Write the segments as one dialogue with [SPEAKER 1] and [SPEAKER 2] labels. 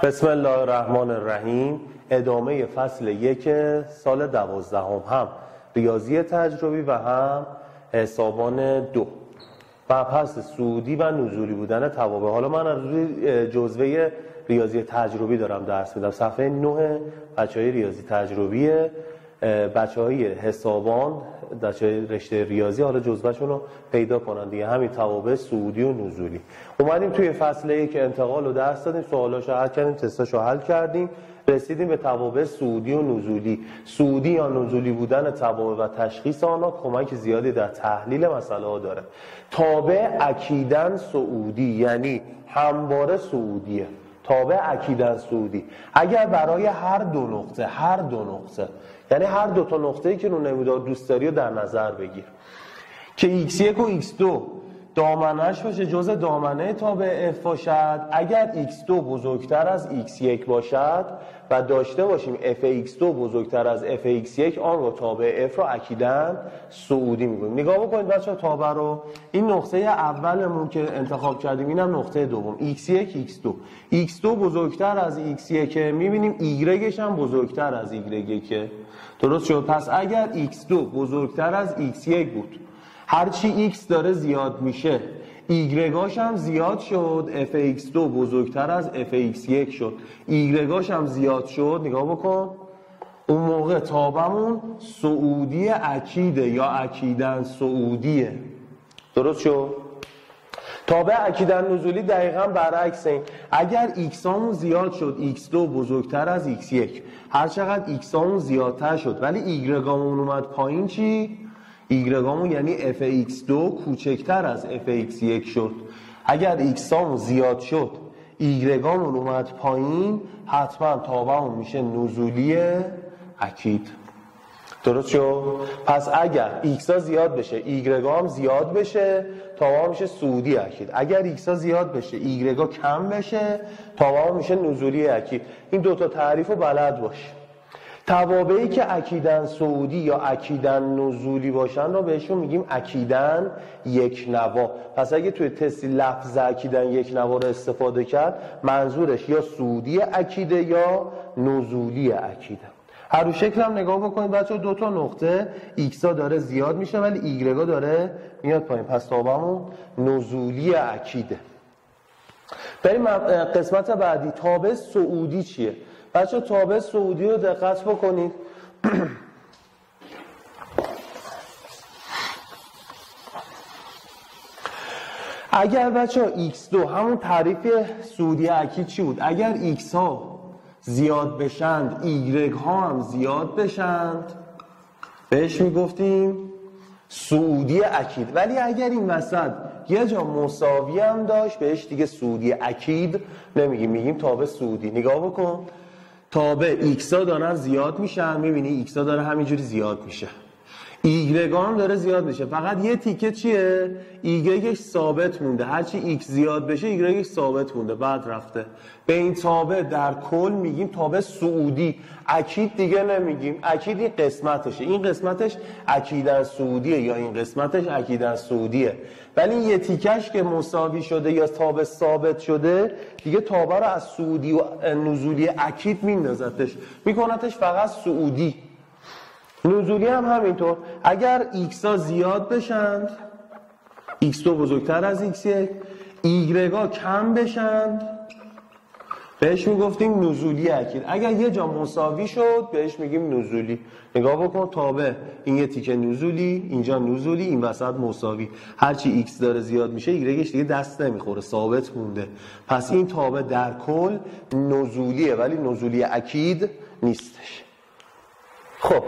[SPEAKER 1] بسم الله الرحمن الرحیم. ادامه فصل 1 سال 12 هم ریاضی تجربی و هم حسابان 2 مبحث صعودی و نزولی بودن توابع. حالا من از روی جزوه ریاضی تجربی دارم درس میدم. صفحه 9 بچهای ریاضی تجربی، بچهای حسابان، بچهای رشته ریاضی حالا جزوهشون رو پیدا کنن دیگه، همین توابع صعودی و نزولی. اومدیم توی فصل 1 انتقال رو درس دادیم، سوالاشو حل کردیم، تستاشو حل کردیم، رسیدیم به توابع صعودی و نزولی. صعودی یا نزولی بودن توابع و تشخیص آنها کمک زیادی در تحلیل مسئله ها داره. تابع اکیداً صعودی یعنی همواره صعودیه. تابع اکیداً صعودی اگر برای هر دو نقطه یعنی هر دو تا نقطه‌ای که رو نمودار دوست داری رو در نظر بگیر که x1 و x2 دامنه‌اش باشه، جزء دامنه تابع f باشد. اگر x2 بزرگتر از x1 باشد و داشته باشیم fx2 بزرگتر از fx1، آن رو تابع f رو اکیداً صعودی میگوییم. نگاه بکنید بچه‌ها تابع رو. این نقطه اولمون که انتخاب کردیم، اینم نقطه دوم x1 x2. x2 بزرگتر از x1 میبینیم y هم بزرگتر از y1. درست شد؟ پس اگر x2 بزرگتر از x1 بود، هرچی x داره زیاد میشه y هم زیاد شد، fx2 بزرگتر از fx1 شد، y هم زیاد شد. نگاه بکن، اون موقع تابعمون صعودی اکیده یا اکیداً صعودیه. درست شد؟ تابع اکیداً نزولی دقیقاً برعکس این. اگر x همون زیاد شد، x2 بزرگتر از x1، هر چقدر x همون زیادتر شد ولی y همون اومد پایین، چی؟ y همون یعنی fx2 کوچکتر از fx1 شد. اگر x همون زیاد شد، y همون اومد پایین، حتما تابعمون میشه نزولی اکید. درست شد؟ پس اگر x ها زیاد بشه y هم زیاد بشه، تابع میشه صعودی اکید. اگر x ها زیاد بشه y ها کم بشه، تابع میشه نزولی اکید. این دوتا تعریف رو بلد باش. توابعی که اکیداً صعودی یا اکیداً نزولی باشن رو بهشون میگیم اکیداً یک نوا. پس اگه توی تستی لفظ اکیداً یک نوا رو استفاده کرد، منظورش یا صعودی اکیده یا نزولی اکیده. هر دو شکل هم نگاه بکنید بچه، دو تا نقطه x ها داره زیاد میشه ولی y ها داره میاد پایین، پس تابعمون نزولی اکیده. بریم قسمت بعدی. تابع صعودی چیه؟ بچه تابع صعودی رو دقت بکنید. اگر بچه x2 همون تعریف صعودی اکید چی بود؟ اگر x ها زیاد بشند y ها هم زیاد بشند، بهش میگفتیم صعودی اکید. ولی اگر این وسط یه جا مساوی هم داشت، بهش دیگه صعودی اکید نمیگیم، میگیم تابع صعودی. نگاه بکن، تابع x ها دارن زیاد میشن، میبینی x ها داره همینجوری زیاد میشه، y هم داره زیاد میشه، فقط یه تیکه چیه؟ y ثابت مونده. هرچی x زیاد بشه y ثابت مونده، بعد رفته. به این تابع در کل میگیم تابع صعودی. اکید دیگه نمیگیم، اکید این قسمتشه، این قسمتش اکیداً صعودیه یا این قسمتش اکیداً صعودیه. ولی یه تیکش که مساوی شده یا تابع ثابت شده، دیگه تابع رو از صعودی و نزولی اکید میندازتش، میکنتش فقط صعودی. نزولی هم همینطور. اگر x ها زیاد بشند، x2 بزرگتر از x1، y ها کم بشند، بهش میگفتیم نزولی اکید. اگر یه جا مساوی شد، بهش میگیم نزولی. نگاه بکن، تابع این یه تیکه نزولی، اینجا نزولی، این وسط مساوی. هرچی x داره زیاد میشه y دیگه دست نمیخوره، ثابت مونده. پس این تابع در کل نزولیه ولی نزولی اکید نیستش. خب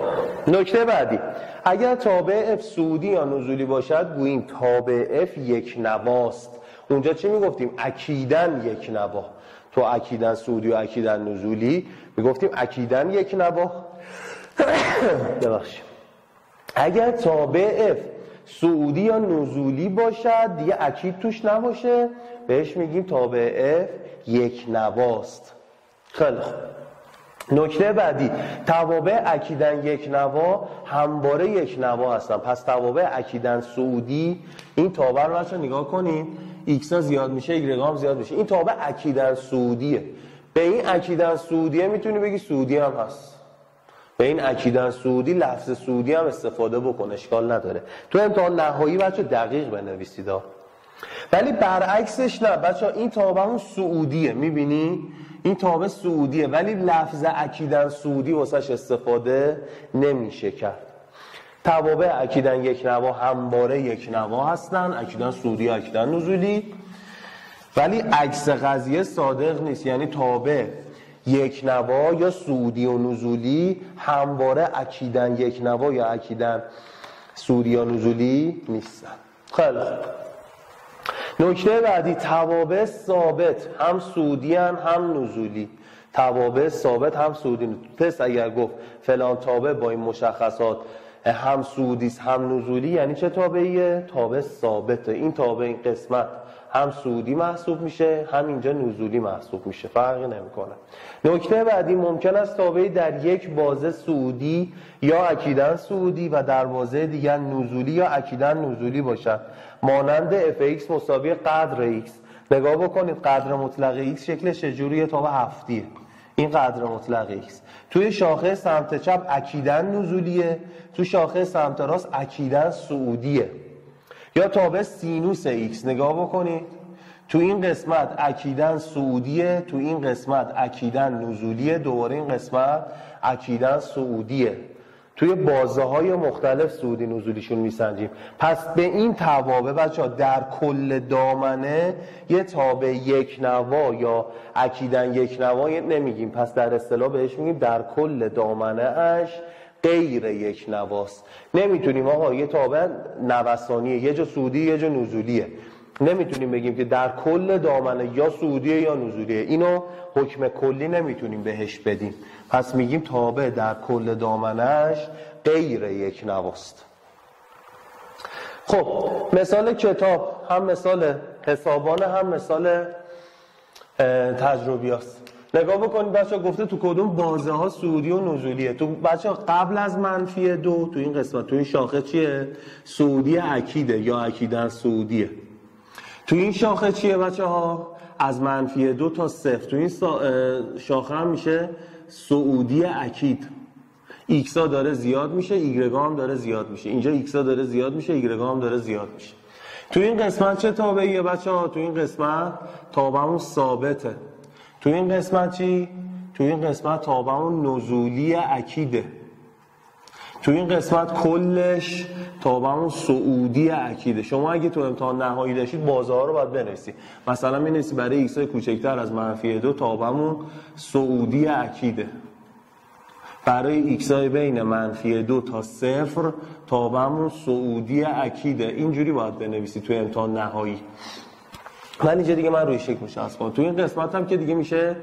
[SPEAKER 1] نکته بعدی، اگر تابع f صعودی یا نزولی باشد، گوییم تابع f یک نواست. اونجا چی میگفتیم؟ اکیداً یک نوا. تو اکیداً صعودی و اکیداً نزولی میگفتیم اکیداً یک نوا. ببخشید. اگر تابع f صعودی یا نزولی باشد، دیگه اکید توش نباشه، بهش میگیم تابع f یک نواست. خیلی خوب. نکته بعدی، توابع اکیداً یک نوا همواره یک نوا هستن. پس توابع اکیداً صعودی، این تابع رو بچه‌ها نگاه کنین، ایکس ها زیاد میشه ایگرگ هم زیاد میشه. این تابع اکیداً صعودیه. به این اکیداً صعودیه میتونی بگی صعودی هم هست. به این اکیداً صعودی لفظ صعودی هم استفاده بکن، اشکال نداره. تو امتحان نهایی بچه دقیق بنویسید. ولی برعکسش نه بچه، این تابع اون صعودیه. میبینی این تابع صعودیه ولی لفظ اکیداً صعودی واسش استفاده نمیشه کرد. توابع اکیداً یک نوا همواره یک نوا هستن، اکیداً صعودی اکیداً نزولی، ولی عکس قضیه صادق نیست. یعنی تابع یک نوا یا صعودی و نزولی همواره اکیداً یک نوا یا اکیداً صعودی یا نزولی نیستن. خیلی نکته بعدی، توابع ثابت هم صعودی هم نزولی. توابع ثابت هم صعودی. تست اگر گفت فلان تابع با این مشخصات هم صعودی است هم نزولی، یعنی چه تابعیه؟ تابع ثابته. این تابع این قسمت هم صعودی محسوب میشه هم اینجا نزولی محسوب میشه، فرقی نمیکنه. نکته بعدی، ممکن است تابعی در یک بازه صعودی یا اکیداً صعودی و در بازه دیگر نزولی یا اکیداً نزولی باشد. مانند fx مساوی قدر x. نگاه بکنید قدر مطلق x شکلش چجوریه؟ تابع هفتیه. این قدر مطلق x توی شاخه سمت چپ اکیداً نزولیه، توی شاخه سمت راست اکیداً صعودیه. یا تابع سینوس x، نگاه بکنید تو این قسمت اکیداً صعودیه، تو این قسمت اکیداً نزولیه، دوباره این قسمت اکیداً صعودیه. توی بازه های مختلف صعودی نزولیشون میسنجیم. پس به این توابع بچه ها در کل دامنه یه تابع یک نوا یا اکیداً یک نوا نمیگیم، پس در اصطلاح بهش میگیم در کل دامنه اش غیر یک نواست. نمیتونیم آقا یه تابع نوسانیه، یه جا صعودی یه جا نزولیه، نمیتونیم بگیم که در کل دامنه یا صعودیه یا نزولیه. اینو حکم کلی نمیتونیم بهش بدیم، پس میگیم تابع در کل دامنهش غیر یک نواست. خب مثال کتاب هم مثال حسابانه هم مثال تجربی هست. نگاه بکنید بچه ها گفته تو کدوم بازه ها صعودی و نزولیه. تو بچه ها قبل از -2 تو این قسمت تو این شاخه چیه؟ صعودی اکیده یا اکیداً صعودیه. تو این شاخه چیه بچه ها؟ از -2 تا 0. تو این شاخه هم میشه صعودی اکید. ایکس ها داره زیاد میشه، ایگرگ هم داره زیاد میشه. اینجا ایکس ها داره زیاد میشه، ایگرگ هم داره زیاد میشه. تو این قسمت چه تابعیه بچه ها؟ تو این قسمت تابعمون ثابته. تو این قسمت چی؟ تو این قسمت تابعمون نزولی اکیده. تو این قسمت کلش تابعمون صعودی اکیده. شما اگه تو امتحان نهایی داشتید بازه ها رو باید بنویسید. مثلا می‌نویسید برای ایکس های کوچکتر از -2 تابعمون صعودی اکیده. برای ایکس های بین -2 تا 0 تابعمون صعودی اکیده. اینجوری باید بنویسید تو امتحان نهایی. من اینجا دیگه من روی شکل مشخص کنم. تو این قسمت هم که دیگه میشه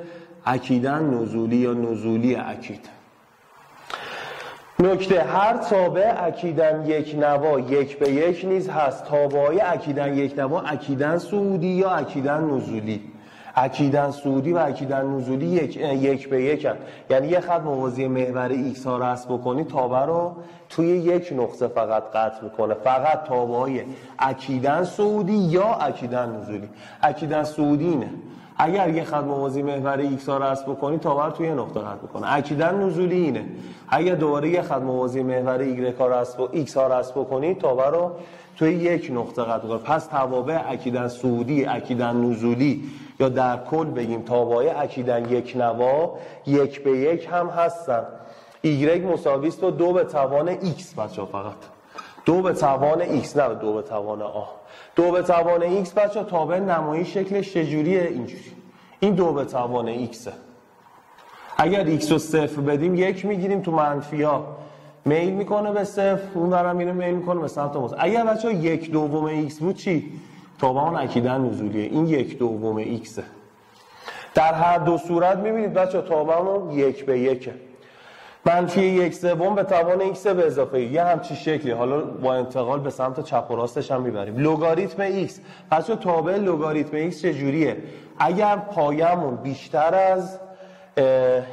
[SPEAKER 1] اکیداً نزولی یا نزولی اکید. نکته، هر تابع اکیداً یک نوا یک به یک نیز هست. تابعهای اکیداً یک نوا اکیداً صعودی یا اکیداً نزولی. اکیداً صعودی و اکیداً نزولی یک به یک هست. یعنی یه خط موازی محور ایکس ها رسم بکنی تابع رو توی یک نقطه فقط قطع میکنه. فقط تابعهای اکیداً صعودی یا اکیداً نزولی. اکیداً صعودی اینه اگر یه خط موازی محور ایکس ها رسم بکنی تابع رو توی نقطه قطع میکنه. اکیداً نزولی اینه اگر دوباره یه خط موازی محور ایکس ها رسم بکنی تابع رو توی یک نقطه قطع میکنه. پس توابع اکیداً صعودی، اکیداً نزولی یا در کل بگیم تابعهای اکیداً یک نوا یک به یک هم هستن. ایگرگ مساوی است با 2 به توان ایکس. بچه‌ها فقط 2 به توان ایکس، نه 2 به توان آ. 2 به توان ایکس بچه‌ها تابع نمایی شکلش چجوریه؟ اینجوری. این 2 به توان ایکسه. اگر ایکس رو 0 بدیم 1 میگیریم، تو منفیا میل میکنه به 0، اون برم میره میل میکنه به سمت مثبت. اگر بچه‌ها 1/2 ایکس بود چی؟ تابع اون اکیداً نزولیه. این 1/2 ایکسه. در هر دو صورت میبینید بچه‌ها تابعمون 1 به 1. -1/3 به توان ایکس به اضافه یه همچین شکلی. حالا با انتقال به سمت چپ و راستش هم میبریم. لگاریتم ایکس. بچه‌ها تابع لگاریتم ایکس چجوریه؟ اگر پایمون بیشتر از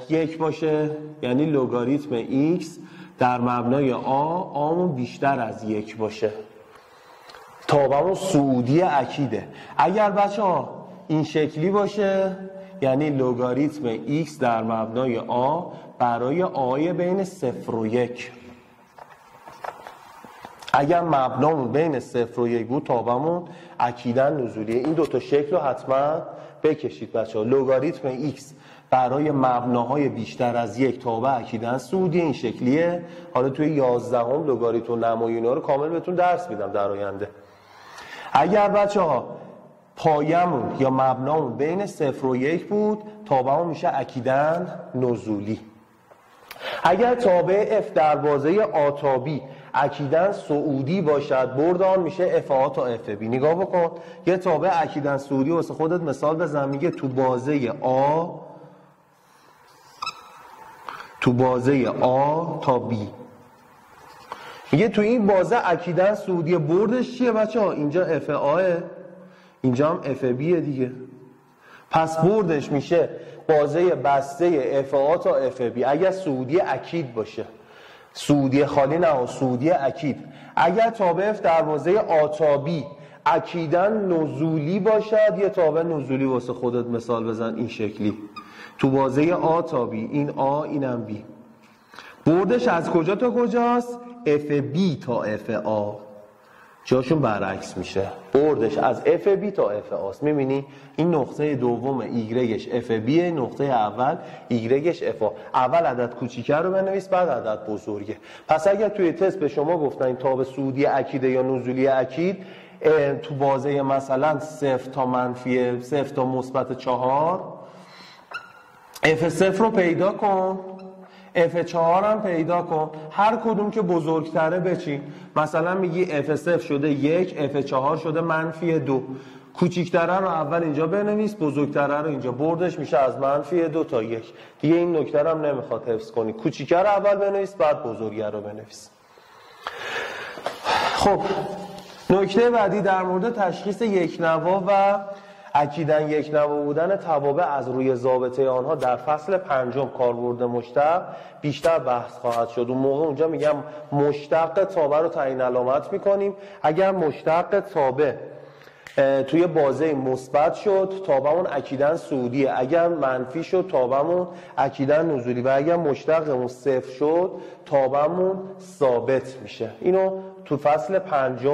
[SPEAKER 1] 1 باشه یعنی لگاریتم ایکس در مبنای آمون بیشتر از 1 باشه. تابمون صعودی اکیده. اگر بچه ها این شکلی باشه یعنی لگاریتم x در مبنای a برای آی بین 0 و 1. اگر مبنامون بین 0 و 1 بود تابمون اکیداً نزولیه. این دوتا شکل رو حتما بکشید بچه ها. لگاریتم x برای مبناهای بیشتر از 1 تابع اکیداً صعودی این شکلیه. حالا توی 11 لگاریتم و نمایونا رو کامل بهتون درس میدم در آینده. اگر بچه ها پایمون یا مبنامون بین 0 و 1 بود تابعمون میشه اکیداً نزولی. اگر تابع f در بازه آ تا b اکیداً صعودی باشد برد آن میشه f آ تا f b. نگاه بکن یه تابع اکیداً صعودی واسه خودت مثال بزن. میگه تو بازه آ تا b. میگه تو این بازه اکیداً صعودی. بردش چیه بچه ها؟ اینجا f آ اینجا هم f b دیگه. پس بردش میشه بازه بسته f آ تا f b اگر صعودی اکید باشه. صعودی خالی نه، صعودی اکید. اگر تابع f در بازه آ تا b اکیداً نزولی باشد یه تابع نزولی واسه خودت مثال بزن این شکلی. تو بازه آ تا b این آ اینم b. بردش از کجا تا کجاست؟ f b تا f آ. جاشون برعکس میشه. بردش از f b تا f آست. میبینی این نقطه دوم ایگرگش f b، نقطه اول ایگرگش f آ. اول عدد کوچیکه رو بنویس بعد عدد بزرگه. پس اگر توی تست به شما گفتن این تابع صعودی اکیده یا نزولی اکید تو بازه مثلا 0 تا منفی 0 تا مثبت 4 f0 رو پیدا کن، f4 هم پیدا کن. هر کدوم که بزرگتره بچین. مثلا میگی f0 شده 1، f4 شده منفی 2. کوچیکتره رو اول اینجا بنویس، بزرگتره رو اینجا. بردش میشه از منفی 2 تا 1. دیگه این نکته رو هم نمیخواد حفظ کنی. کوچیکه رو اول بنویس بعد بزرگه رو بنویس. خب نکته بعدی در مورد تشخیص یک نوا و اکیداً یک نوا بودن توابع از روی ضابطه آنها در فصل 5 کاربرد مشتق بیشتر بحث خواهد شد. اون موقع اونجا میگم مشتق تابع رو تعیین علامت میکنیم. اگر مشتق تابع توی بازه مثبت شد تابعمون اکیداً صعودیه. اگر منفی شد تابعمون اکیداً نزولی و اگر مشتقمون 0 شد تابعمون ثابت میشه. اینو تو فصل 5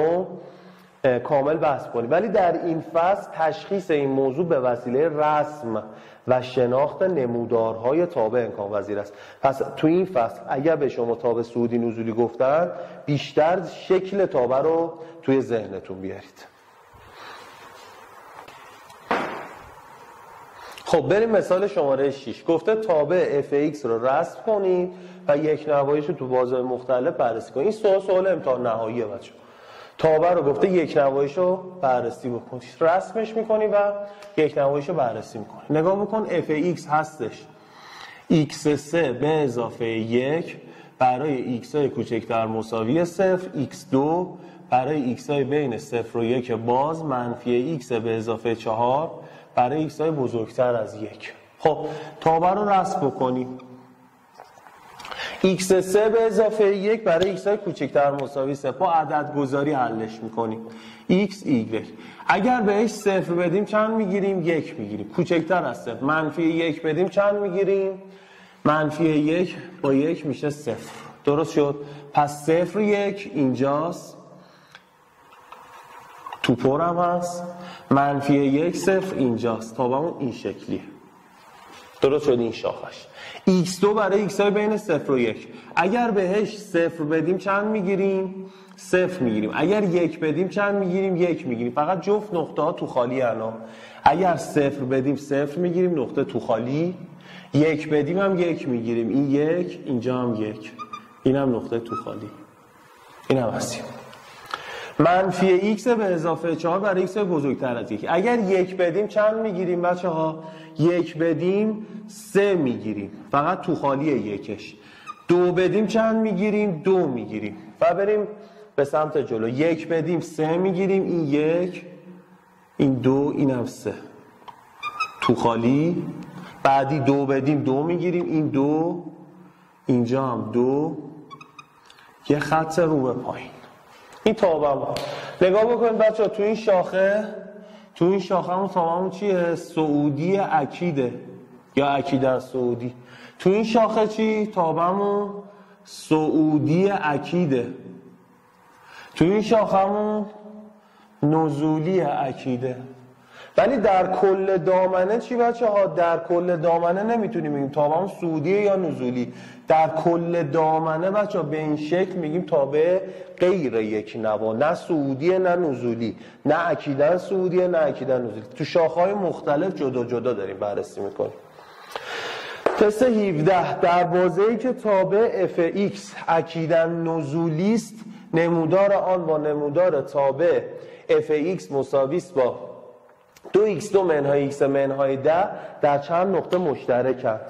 [SPEAKER 1] کامل بحث کنیم. ولی در این فصل تشخیص این موضوع به وسیله رسم و شناخت نمودارهای تابع امکان پذیر است. پس تو این فصل اگر به شما تابع صعودی نزولی گفتن بیشتر شکل تابع رو توی ذهنتون بیارید. خب بریم مثال شماره 6. گفته تابع fx رو رسم کنید و یک نواییش رو تو بازه‌های مختلف بررسی کنید. این سوال امتحان نهاییه بچه. تابع رو گفته یک نواییش رو بررسی بکنید. رسمش میکنی و یک نواییش رو بررسی میکنی. نگاه بکن fx هستش x3 به اضافه 1 برای x های کوچکتر مساوی 0، x2 برای x های بین 0 و 1 باز منفی x به اضافه 4 برای x های بزرگتر از 1. خب تابع رو رسم بکنیم. x3 به اضافه 1 برای x های کوچکتر مساوی 0 با عدد گذاری حلش میکنیم. x y اگر بهش 0 بدیم چند میگیریم؟ 1 میگیریم. کوچکتر از 0 منفی 1 بدیم چند میگیریم؟ منفی 1 با 1 میشه 0. درست شد؟ پس 0 1 اینجاست تو پرم هست، منفی 1 0 اینجاست. تابعمون این شکلیه. درست شد این شاخش. x2 برای x های بین 0 و 1 اگر بهش 0 بدیم چند میگیریم؟ 0 میگیریم. اگر 1 بدیم چند میگیریم؟ 1 میگیریم. فقط جفت نقطه ها تو خالی انا. اگر 0 بدیم 0 میگیریم، نقطه تو خالی. 1 بدیم هم 1 میگیریم. این 1 اینجا هم 1. اینم نقطه تو خالی. اینم هستیم. منفی x به اضافه 4 برای x بزرگتر از 1 اگر 1 بدیم چند میگیریم بچه ها؟ 1 بدیم 3 میگیریم. فقط تو خالی یکش. 2 بدیم چند میگیریم؟ 2 میگیریم. و بریم به سمت جلو. 1 بدیم 3 میگیریم. این 1 این 2 اینم 3 تو خالی. بعدی 2 بدیم 2 میگیریم. این 2 اینجا هم 2. یه خط رو به پایین. این تابم نگاه بکنید بچه ها، تو این شاخه همون تابمون چیه؟ سعودی اکیده یا اکیدن سعودی. تو این شاخه چی؟ تابمون سعودی اکیده. تو این شاخمون نزولی اکیده. ولی در کل دامنه چی بچه ها؟ در کل دامنه نمیتونیم بگیم تابمون سعودیه یا نزولی. در کل دامنه بچه ها به این شکل میگیم تابع غیر یک نوا، نه سعودیه نه نزولی، نه اکیدن سعودیه نه اکیدن نزولی. تو شاخه‌های مختلف جدا جدا داریم بررسی میکنیم. تست 17 در بازه‌ای که تابع fx اکیدن نزولی است، نمودار آن با نمودار تابع fx مساوی است با 2x2 منهای x منهای 10 در چند نقطه مشترکند؟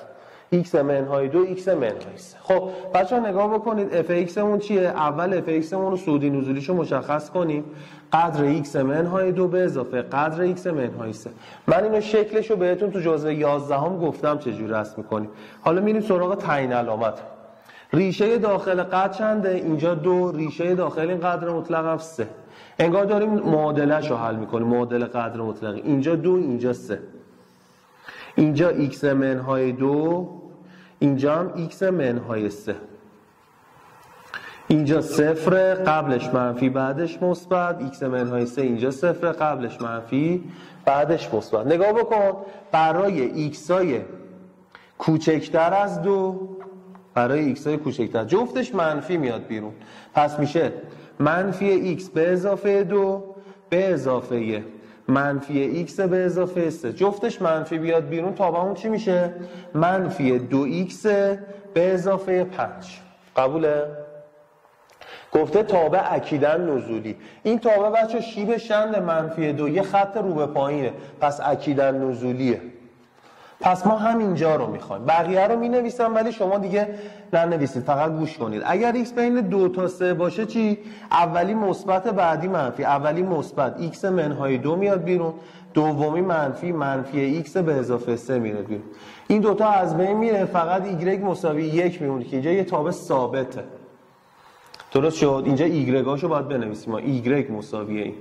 [SPEAKER 1] x منهای 2 x منهای 3. خب بچه‌ها نگاه بکنید fx مون چیه؟ اول fx مون رو سعودی نزولیشو مشخص کنیم. قدر x منهای 2 به اضافه قدر x منهای 3. من اینو شکلشو بهتون تو جزء 11 هم گفتم چجوری رسم می‌کنیم. حالا میریم سراغ تعیین علامت. ریشه داخل قدر چنده؟ اینجا 2. ریشه داخل این قدر مطلق هم 3. انگار داریم معادله‌شو حل می‌کنیم. معادله قدر مطلق. اینجا 2 اینجا 3. اینجا x منهای 2، اینجا هم x منهای 3. اینجا 0 قبلش منفی بعدش مثبت، x منهای 3 اینجا 0 قبلش منفی بعدش مثبت. نگاه بکن، برای x های کوچکتر از 2، برای x های کوچکتر جفتش منفی میاد بیرون، پس میشه منفی x به اضافه 2 به اضافه منفی x به اضافه 3. جفتش منفی بیاد بیرون، تابعمون چی میشه؟ منفی 2x به اضافه 5. قبوله؟ گفته تابع اکیدن نزولی. این تابع بچه شیب شند منفی 2 یه خط رو به پایینه، پس اکیدن نزولیه. پس ما همینجا رو میخوایم. بقیه رو مینویسم ولی شما دیگه ننویسید، فقط گوش کنید. اگر x بین 2 تا 3 باشه چی؟ اولی مثبت بعدی منفی. اولی مثبت x منهای 2 میاد بیرون، دومی منفی x به اضافه 3 میاد بیرون. این دوتا از بین میره، فقط y مساوی 1 میمونه که اینجا یه تابع ثابته. درست شد؟ اینجا y هاشو باید بنویسیم. y مساوی این.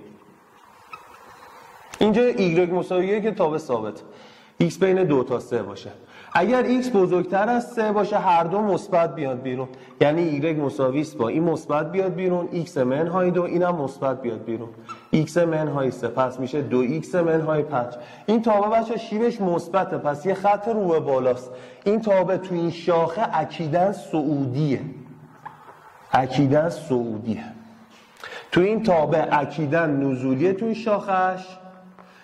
[SPEAKER 1] اینجا y مساوی 1 که تابع ثابت. x بین 2 تا 3 باشه. اگر x بزرگتر از 3 باشه هر دو مثبت بیاد بیرون. یعنی y مساوی است با این مثبت بیاد بیرون، x منهای 2 اینم مثبت بیاد بیرون. x منهای 3 پس میشه 2x منهای 5. این تابع بچه شیبش مثبته، پس یه خط رو به بالاست. این تابع تو این شاخه اکیدن سعودیه. اکیدن سعودیه. تو این تابع اکیدن نزولیه، تو این شاخش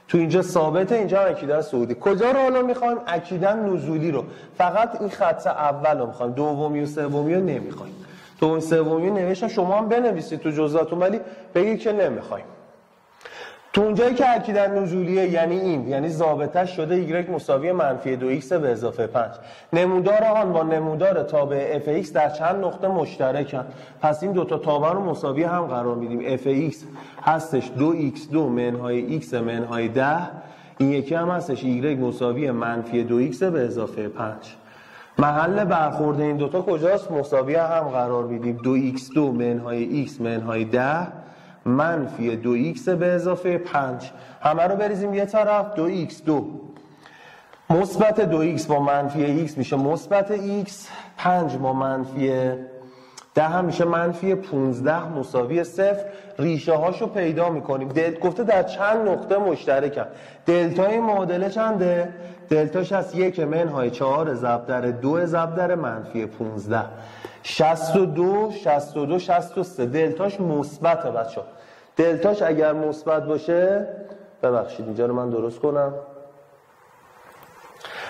[SPEAKER 1] تو اینجا ثابته، اینجا اکیدن سعودی. کجا رو حالا میخوایم؟ اکیدن نزولی رو. فقط این خط اول رو میخوایم، دومی و سومی رو نمیخوایم. دومی سومی رو نوشتم، شما هم بنویسید تو جزئیاتون، ولی بگید که نمیخوایم. تو اونجایی که اکیدن نزولیه یعنی این، یعنی ضابطش شده y مساوی منفی 2x به اضافه 5. نمودار آن با نمودار تابع fx در چند نقطه مشترکن. پس این دوتا تابع رو مساوی هم قرار میدیم. fx هستش 2x2 منهای x منهای 10. این یکی هم هستش y مساوی منفی 2x به اضافه 5. محل برخورد این دوتا کجاست؟ مساوی هم قرار میدیم. 2x2 منهای x منهای 10 منفی 2x به اضافه 5. همه رو بریزیم یه طرف. 2x2 مثبت 2x با منفی x میشه مثبت x. 5 با منفی 10 هم میشه منفی 15 مساوی 0. ریشه هاشو پیدا میکنیم. گفته در چند نقطه مشترکن. دلتای معادله چنده؟ دلتاش از 1 منهای 4 ضرب در 2 ضرب در منفی 15. 62 62 63. دلتاش مثبته بچه‌ها. دلتاش اگر مثبت باشه، ببخشید اینجا رو من درست کنم،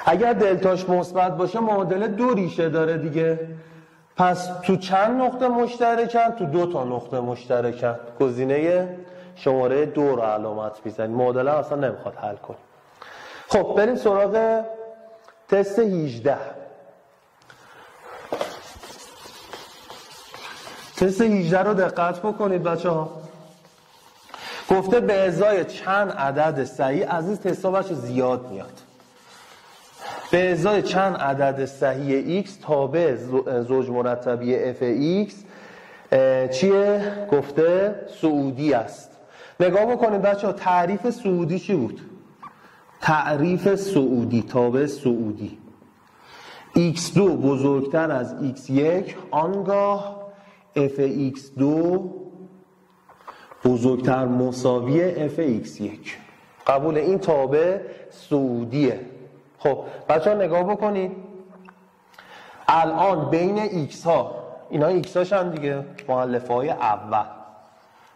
[SPEAKER 1] اگر دلتاش مثبت باشه معادله 2 ریشه داره دیگه. پس تو چند نقطه مشترکن؟ تو 2 تا نقطه مشترکن. گزینه شماره 2 رو علامت میزنیم. معادله اصلا نمیخواد حل کنیم. خب بریم سراغ تست 18. تست 18 رو دقت بکنید بچه‌ها. گفته به ازای چند عدد صحیح، از این تستا بچه زیاد میاد، به ازای چند عدد صحیح x تابع زوج مرتبی fx چیه؟ گفته سعودی است. نگاه بکنید بچه ها، تعریف سعودی چی بود؟ تعریف سعودی، تابع سعودی، x2 بزرگتر از x1 آنگاه fx2 بزرگتر مساوی fx1. قبول؟ این تابع سعودیه. خب بچه ها نگاه بکنید، الان بین x ها، اینا x هاشن دیگه، مؤلفه های اول،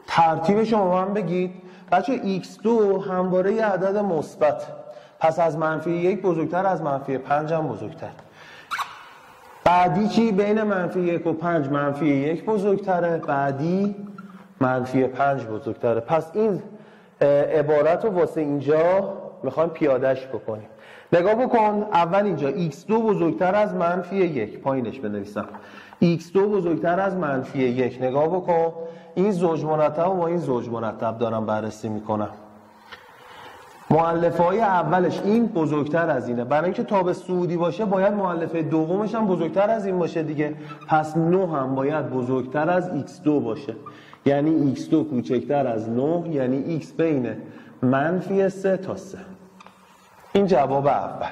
[SPEAKER 1] ترتیبش رو من بگید. بچه x2 همواره یه عدد مثبت، پس از -1 بزرگتر از -5 هم بزرگتر. بعدی چی؟ بین -1 و 5 -1 بزرگتره، بعدی -5 بزرگتره. پس این عبارت رو واسه اینجا میخوایم پیادهش بکنیم. نگاه بکن، اول اینجا x2 بزرگتر از -1، پایینش بنویسم x2 بزرگتر از -1. نگاه بکن، این زوج مرتب و با این زوج مرتب دارم بررسی میکنم. مؤلفه های اولش این بزرگتر از اینه، برای اینکه تابع سعودی باشه باید مؤلفه دومش هم بزرگتر از این باشه دیگه. پس 9 هم باید بزرگتر از x2 باشه، یعنی x2 کوچکتر از 9، یعنی x بین -3 تا 3. این جواب اول.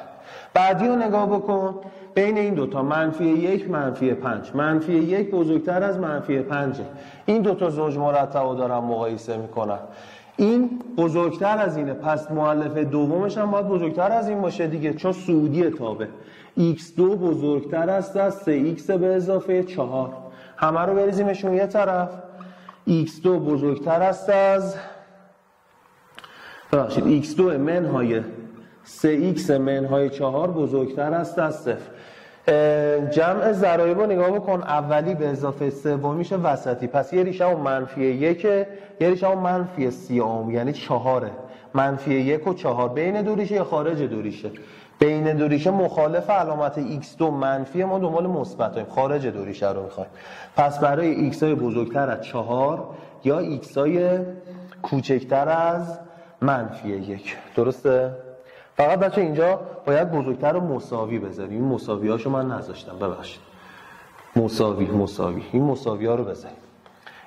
[SPEAKER 1] بعدی رو نگاه بکن، بین این دوتا -1 -5، -1 بزرگتر از -5. این دوتا زوج مرتب رو دارم مقایسه میکنم، این بزرگتر از اینه، پس مؤلفه دومش هم باید بزرگتر از این باشه دیگه، چون سعودی تابع. x2 بزرگتر است از 3x به اضافه 4. همه رو بریزیمشون یه طرف. x2 بزرگتر است از x2 منهای 3x منهای 4 بزرگتر است از 0. جمع ضرایب رو نگاه بکن، اولی به اضافه سومیش وسطی، پس یه ریشه اون -1، یه ریشه اون -3، یعنی 4. -1 و 4 بین دو ریشه یا خارج دو ریشه؟ بین دو ریشه مخالف علامت x2 منفی، ما دنبال مثبتیم، خارج دو ریشه رو میخوایم. پس برای x های بزرگتر از 4 یا x های کوچکتر از -1. درسته؟ فقط بچه اینجا باید بزرگتر رو مساوی بذاریم. این مساوی هاشو من نذاشتم، ببخشید. مساوی این مساوی ها رو بذاریم.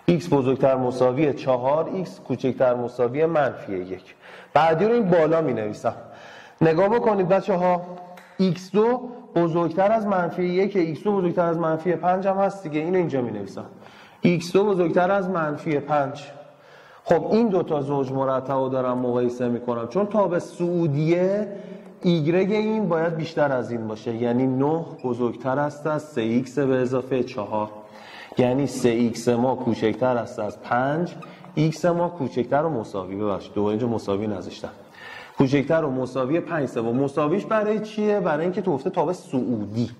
[SPEAKER 1] x بزرگتر مساوی 4، x کوچکتر مساوی -1. بعدی رو این بالا می نویسم. نگاه بکنید بچه ها، x2 بزرگتر از -1، x2 بزرگتر از -5 هم هست دیگه، اینو اینجا می نویسم. x2 بزرگتر از -5. خب این دوتا زوج مرتب رو دارم مقایسه میکنم، چون تابع سعودیه ایگرگ این باید بیشتر از این باشه، یعنی 9 بزرگتر است از 3x به اضافه 4، یعنی 3x ما کوچکتر است از 5، x ما کوچکتر و مساوی، ببخشید دو اینجا مساوی نذاشتم، کوچکتر و مساوی 5/3. مساویش برای چیه؟ برای اینکه تو گفته تابع سعودی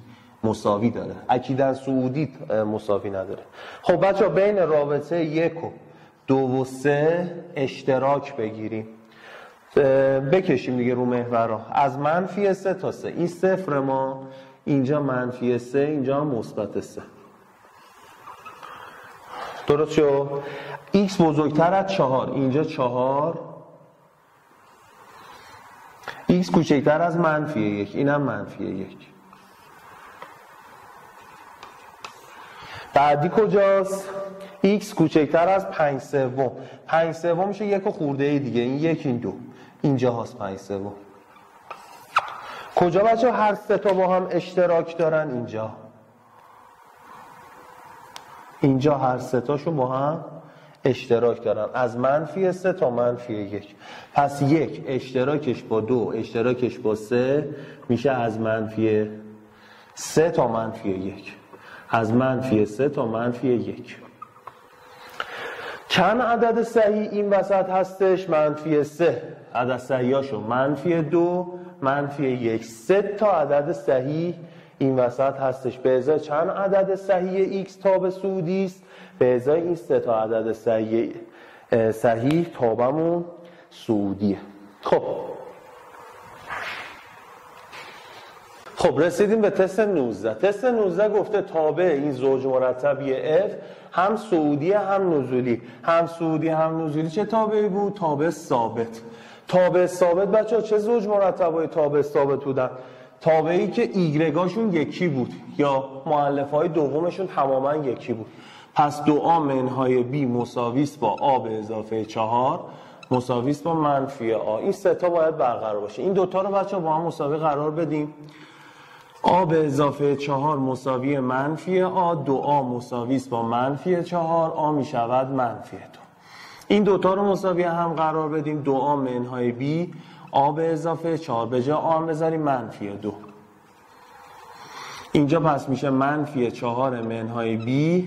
[SPEAKER 1] مساوی داره، اکیداً سعودی مساوی نداره. خب بچه بین رابطه 1 و 2 و 3 اشتراک بگیریم، بکشیم دیگه رو محورها، از -3 تا 3. این 0 ما اینجا -3، اینجا مثبت 3. درست شد؟ x بزرگتر از 4، اینجا 4، x کوچکتر از -1، اینم -1. بعدی کجاست؟ x کوچکتر از 5/3. 5/3 میشه 1 خورده دیگه، این 1 این 2، اینجا هست 5/3. کجا بچه هر سه تا با هم اشتراک دارن؟ اینجا هر سه تاشو با هم اشتراک دارن، از -3 تا -1. پس 1 اشتراکش با 2 اشتراکش با 3 میشه از -3 تا -1، از -3 تا -1. چند عدد صحیح این وسط هستش؟ -3. عدد صحیحاشو -2 -1. 3 تا عدد صحیح این وسط هستش. به ازای چند عدد صحیح x تابع سعودی است؟ به ازای این 3 تا عدد صحیح تابعمون سعودیه. خب رسیدیم به تست 19. تست 19 گفته تابع این زوج مرتبی f هم سعودی هم نزولی. هم سعودی هم نزولی چه تابعی بود؟ تابع ثابت. تابع ثابت بچه‌ها چه زوج مرتبای تابع ثابت بودن؟ تابعی که ایگرگاشون یکی بود یا مؤلفه‌های دومشون تماما یکی بود. پس 2a منهای b مساویست با a به اضافه 4 مساویست با منفی a. این سه تا باید برقرار باشه. این دوتا رو بچه با هم مساوی قرار بدیم. a به اضافه 4 مساوی منفی a، 2a مساویست با منفی 4، a می شود منفی 2. این دوتا رو مساوی هم قرار بدیم. 2a منهای b a به اضافه 4 به جای a بذاریم منفی 2. اینجا پس میشه منفی 4 منهای b،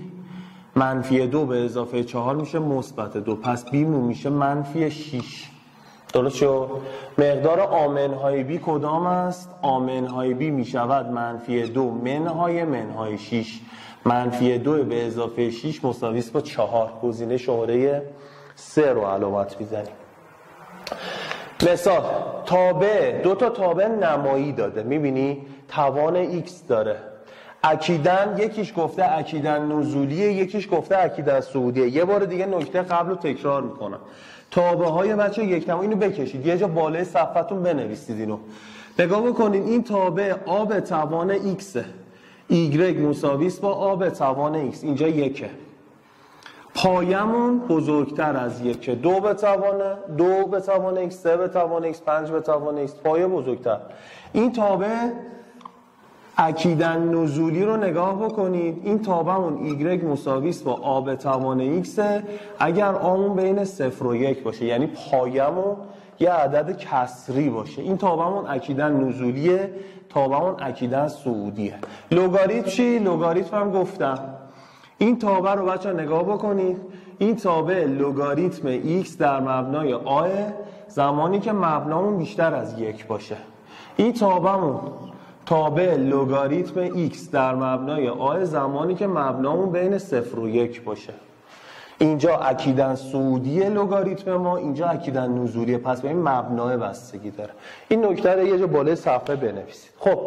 [SPEAKER 1] منفی 2 به اضافه 4 میشه مثبت 2، پس b مون میشه منفی 6. درست شد؟ مقدار a منهای b کدام است؟ a منهای b میشود منفی 2 منهای 6. منفی 2 به اضافه 6 مساویست با 4. گزینه شماره 3 رو علامت میزنیم. مثال تابع، دو تا تابع نمایی داده، میبینی توان x داره. اکیدن، یکیش گفته اکیدن نزولیه، یکیش گفته اکیدن صعودیه. یه بار دیگه نکته قبل رو تکرار میکنم. تابع های بچه یک نمایی، اینو بکشید یه جا بالای صفحتون بنویسید. اینو نگاه بکنید. این تابع a به توان x، y مساویست با a به توان x. اینجا یکه. پایمون بزرگتر از یکه. 2 به توان x، 3 به توان x، 5 به توان x. پایه بزرگتر. این تابع اکیدن نزولی رو نگاه بکنید. این تابعمون y مساویست با a به توان x اگر آمون بین 0 و 1 باشه، یعنی پایمون یه عدد کسری باشه. این تابعمون اکیدن نزولیه، تابعمون اکیدن صعودیه. لگاریتم چی؟ لگاریتم هم گفتم. این تابع رو بچه نگاه بکنید. این تابع لگاریتم x در مبنای a زمانی که مبنامون بیشتر از 1 باشه. این تابعمون تابع لگاریتم x در مبنای a زمانی که مبنامون بین 0 و 1 باشه. اینجا اکیدن صعودی لگاریتم ما، اینجا اکیدن نزولیه، پس به این مبنای بستگی داره. این نکته رو یه جا بالای صفحه بنویسید. خب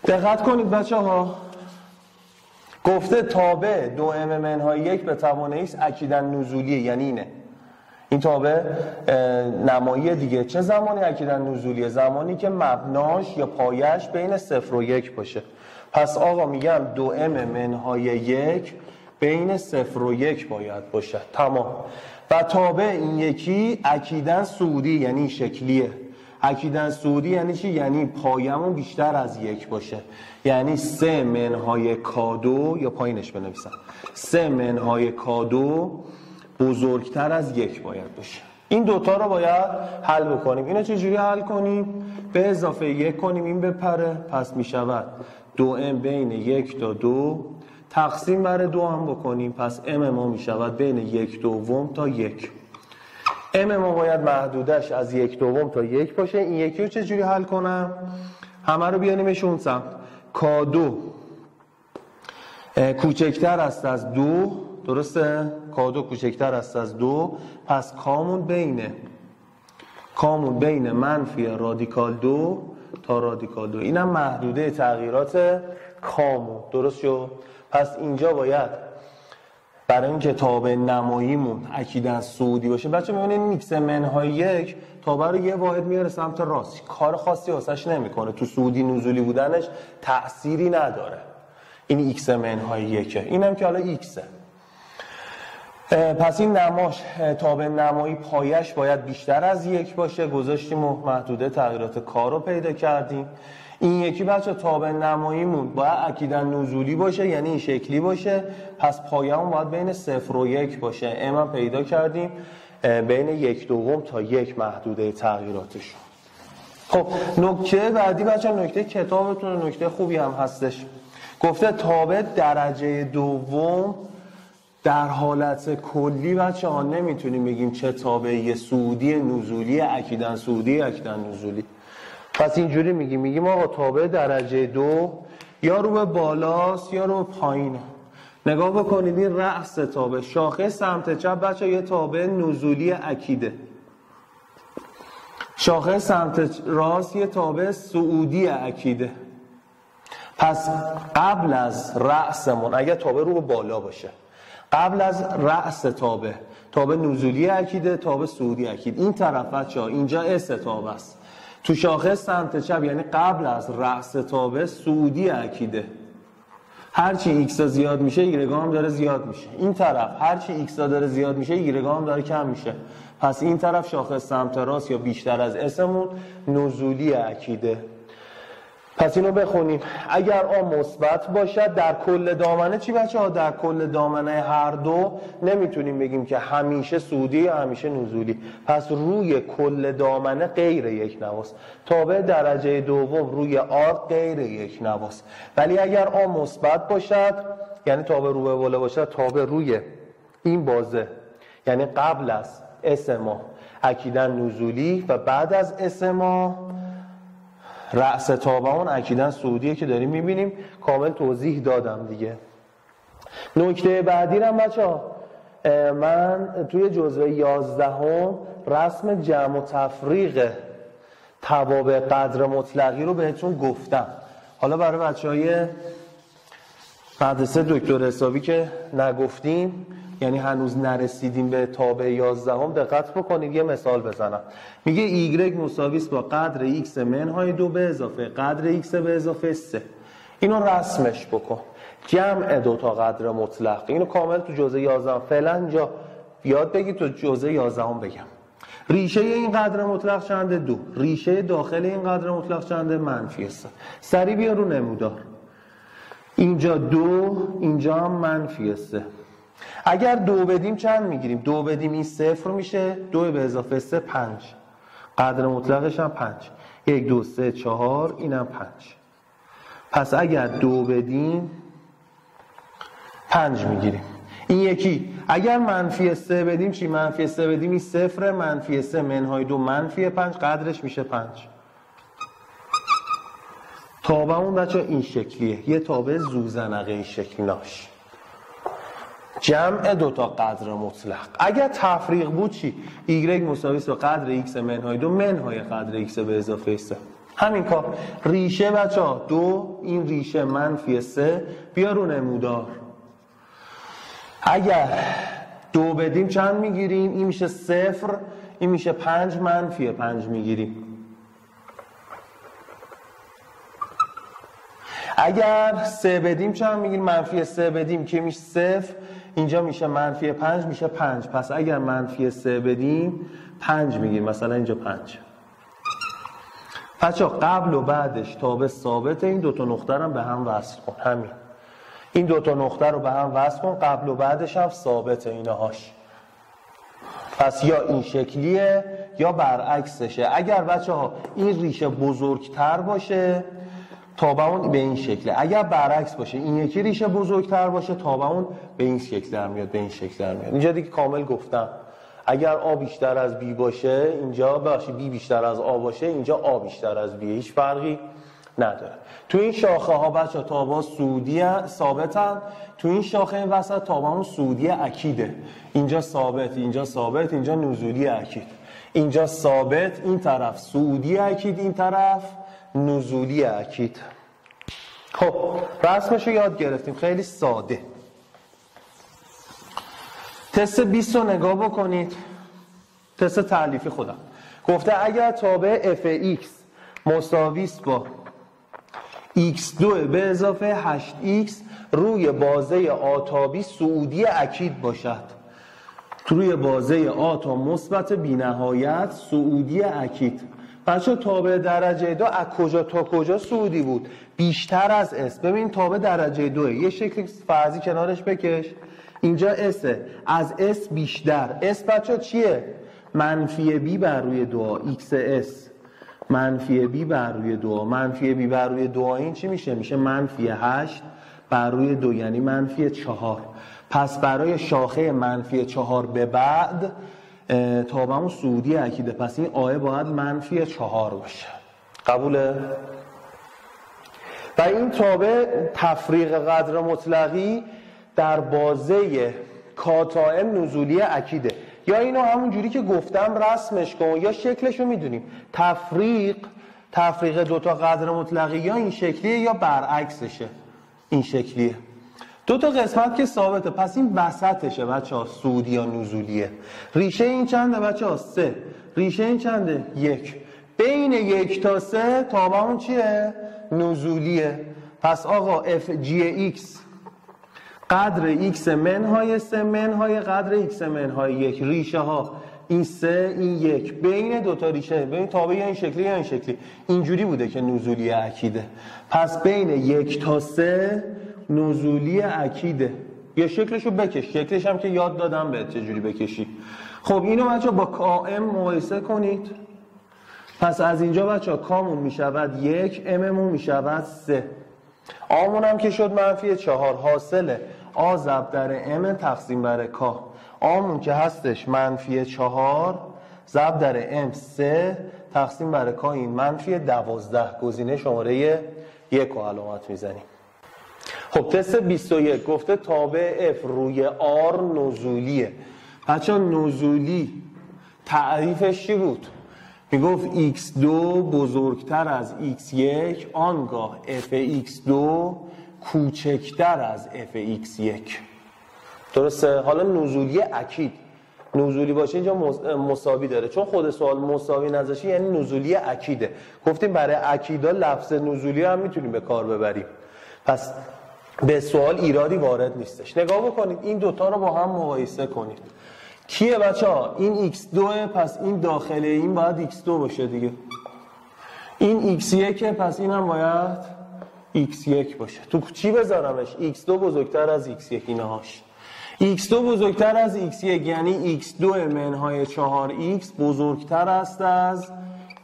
[SPEAKER 1] دقت کنید بچه ها. گفته تابع 2m منهای 1 به توان x اکیدن نزولیه، یعنی اینه. این تابع نمایی دیگه. چه زمانی اکیدن نزولیه؟ زمانی که مبناش یا پایش بین 0 و 1 باشه. پس آقا میگم 2m منهای 1 بین 0 و 1 باید باشه. تمام. و تابع این یکی اکیدن صعودی، یعنی این شکلیه. اکیدن صعودی یعنی چی؟ یعنی پایمون بیشتر از 1 باشه. یعنی 3 منهای k2، یا پایینش بنویسم، 3 منهای k2 بزرگتر از 1 باید باشه. این دوتا رو باید حل بکنیم. اینو چجوری حل کنیم؟ به اضافه 1 کنیم، این بپره، پس می شود 2m بین 1 تا 2 تقسیم بر 2 هم بکنیم، پس m ما می شود بین 1/2 تا 1. m ما باید محدودش از 1/2 تا 1 باشه. این یکی رو چجوری حل کنم؟ همه رو بیانیمش اون سمت. k2 کوچکتر است از 2، درسته؟ k2 کوچکتر است از 2، پس کامون بین منفی رادیکال 2 تا رادیکال 2. اینم محدوده تغییرات کامون. درست شد؟ پس اینجا باید برای اینکه تابع نماییمون اکیدن صعودی باشه، بچه میبینید میکس منهای 1 تابع رو یه واحد میاره سمت راست، کار خاصی واسش نمیکنه، تو صعودی نزولی بودنش تأثیری نداره. این ایکس منهای 1. اینم که حالا ایکسه. پس این نماش تابع نمایی پایش باید بیشتر از 1 باشه. گذاشتیم و محدوده تغییرات کار رو پیدا کردیم. این یکی بچه تابع نماییمون باید اکیدن نزولی باشه، یعنی این شکلی باشه، پس پایه‌مون باید بین 0 و 1 باشه. هم پیدا کردیم بین 1/2 تا 1 محدوده تغییراتشون. خب نکته بعدی بچه نکته کتابتون نکته خوبی هم هستش. گفته تابع درجه دوم در حالت کلی بچه ها نمیتونیم بگیم چه تابعی صعودی نزولی، اکیدن صعودی، اکیدن نزولی. پس اینجوری میگیم آقا تابع درجه 2 یا رو به بالاست یا رو به پایینه. نگاه بکنید این رأس تابع، شاخه سمت چپ بچه یه تابع نزولی اکیده، شاخه سمت راست یه تابع صعودی اکیده. پس قبل از رأسمون اگه تابع رو به بالا باشه، قبل از رأس تابع نزولی اکیده، تابع صعودی اکید. این طرف بچه‌ها اینجا اس تابع است، تو شاخه سمت چپ یعنی قبل از رأس تابع صعودی اکیده. هرچی ایکس زیاد میشه ایگرگ هم داره زیاد میشه. این طرف هرچی ایکس داره زیاد میشه ایگرگ هم داره کم میشه. پس این طرف شاخص سمت راست یا بیشتر از اسمون نزولی اکیده. پس اینو بخونیم. اگر آ مثبت باشد در کل دامنه چی بچه‌ها؟ در کل دامنه هر دو نمیتونیم بگیم که همیشه صعودی یا همیشه نزولی. پس روی کل دامنه غیر یک نواست. تابع درجه دوم روی آرک غیر یک نواست. ولی اگر آ مثبت باشد یعنی تابع رو به بالا باشد، تابع روی این بازه یعنی قبل از اسما اکیداً نزولی و بعد از اسما رأس تابع اون اکیداً صعودیه که داریم میبینیم. کامل توضیح دادم دیگه. نکته بعدی رو بچه‌ها من توی جزوه 11 رسم جمع و تفریق توابع قدر مطلقی رو بهتون گفتم. حالا برای بچهای مدرسه دکتر حسابی که نگفتیم یعنی هنوز نرسیدیم به تابع 11 دقت بکنید. یه مثال بزنم. میگه ایگرگ مساوی است با قدر ایکس منهای 2 به اضافه قدر ایکس به اضافه 3. اینو رسمش بکن. جمع دو تا قدر مطلق. اینو کامل تو جزء 11 فعلا اینجا یاد بگید، تو جزء 11 بگم. ریشه این قدر مطلق چنده؟ 2. ریشه داخل این قدر مطلق چنده؟ منفی 3. سریع بیا رو نمودار. اینجا 2، اینجا هم منفی 3. اگر 2 بدیم چند میگیریم؟ 2 بدیم این 0 میشه، 2 به اضافه 3 5. قدر مطلقش هم 5. 1 2 3 4 اینم 5. پس اگر 2 بدیم 5 میگیریم. این یکی اگر منفی 3 بدیم چی؟ منفی 3 بدیم این 0 منفی 3 منهای 2 منفی 5 قدرش میشه 5. تابعمون بچه این شکلیه. یه تابع زوزنقه این شکلی ناش. جمع دو تا قدر مطلق. اگر تفریق بود چی؟ ایگرگ مساوی است با قدر ایکس منهای 2 منهای قدر ایکس به اضافه 3. همین کار. ریشه بچه‌ها 2، این ریشه منفی 3، بیا رو نمودار. اگر 2 بدیم چند میگیریم؟ این میشه 0، این میشه 5 منفی 5 میگیریم. اگر 3 بدیم چند میگیریم؟ منفی 3 بدیم که میشه 0، اینجا میشه منفی 5 میشه 5. پس اگر منفی 3 بدیم 5 میگیریم، مثلا اینجا 5. بچه‌ها قبل و بعدش تابع ثابت. این دو تا نقطه رو به هم وصل کن. همین این دو تا نقطه رو به هم وصل کن. قبل و بعدش هم ثابته اینهاش. پس یا این شکلیه یا برعکسشه. اگر بچه‌ها این ریشه بزرگتر باشه تابعون به این شکله. اگر برعکس باشه این یکی ریشه بزرگتر باشه تابعون به این شکل در میاد، به این شکل در میاد. اینجا دیگه کامل گفتم. اگر آ بیشتر از بی باشه اینجا باشه، بی بیشتر از آ باشه اینجا آ بیشتر از بی. هیچ فرقی نداره. تو این شاخه ها بچه تابع صعودی ثابتن. تو این شاخه این وسط تابعمون صعودی اکیده. اینجا ثابت، اینجا ثابت، اینجا نزولی اکید. اینجا ثابت، این طرف صعودی اکید، این طرف نزولی اکید. خب رسمش رو یاد گرفتیم. خیلی ساده. تست 20 رو نگاه بکنید. تست تألیفی خودم گفته اگر تابع fx مساوی است با x2 به اضافه 8x روی بازه آتابی صعودی اکید باشد. روی بازه آتا مثبت بی نهایت صعودی اکید. بچه تابع درجه 2 از کجا تا کجا صعودی بود؟ بیشتر از s. ببین تابع درجه 2 یه شکل فرضی کنارش بکش. اینجا s از s بیشتر. s بچه چیه؟ منفی b بر روی 2 xs منفی b بر روی 2. منفی b بر روی 2 این چی میشه؟ میشه منفی 8 بر روی 2 یعنی منفی 4. پس برای شاخه منفی 4 به بعد تابعمون صعودی اکیده. پس این آیه باید منفی 4 باشه. قبوله؟ و این تابع تفریق قدر مطلقی در بازه کاتائم نزولی اکیده. یا اینو همون جوری که گفتم رسمش کن یا شکلشو میدونیم. تفریق دوتا قدر مطلقی یا این شکلیه یا برعکسشه. این شکلیه. دو تا قسمت که ثابته. پس این وسطشه بچه‌ها، صعودی یا نزولیه. ریشه این چنده بچه‌ها؟ 3. ریشه این چنده؟ 1. بین 1 تا 3 تابعمون چیه؟ نزولیه. پس آقا اف جی ایکس قدر ایکس منهای 3 منهای قدر ایکس منهای 1. ریشه ها این 3 این 1 بین دوتا ریشه، ببین تابع یا این شکلی یا این شکلی اینجوری بوده که نزولی اکیده. پس بین 1 تا 3 نزولی اکیده. یه شکلشو بکش، شکلش هم که یاد دادم بهت چجوری بکشی. خب اینو بچه با کام مقایسه کنید. پس از اینجا بچه ها کامون میشود 1، اممون میشود 3، آمون هم که شد منفی 4. حاصله آ ضرب در ام تقسیم بر کا. آمون که هستش منفی 4 ضرب در ام 3 تقسیم بر کا این منفی 12. گزینه شماره 1 رو علامت میزنیم. خب تست 21 گفته تابع F روی R نزولیه. بچه نزولی تعریفش چی بود؟ میگفت x2 بزرگتر از x1 آنگاه fx2 کوچکتر از fx1. درسته؟ حالا نزولی اکید، نزولی باشه اینجا مساوی داره، چون خود سوال مساوی نذاشته یعنی نزولی اکیده. گفتیم برای اکیدا لفظ نزولی هم میتونیم به کار ببریم، پس به سوال ایرادی وارد نیستش. نگاه بکنید این دوتا رو با هم مقایسه کنید. کیه بچه ها؟ این x2 پس این داخل این باید x2 باشه دیگه. این x1 پس این هم باید x1 باشه. تو چی بذارمش؟ x2 بزرگتر از x1 اینهاش. x2 بزرگتر از x1 یعنی x2 منهای 4x بزرگتر است از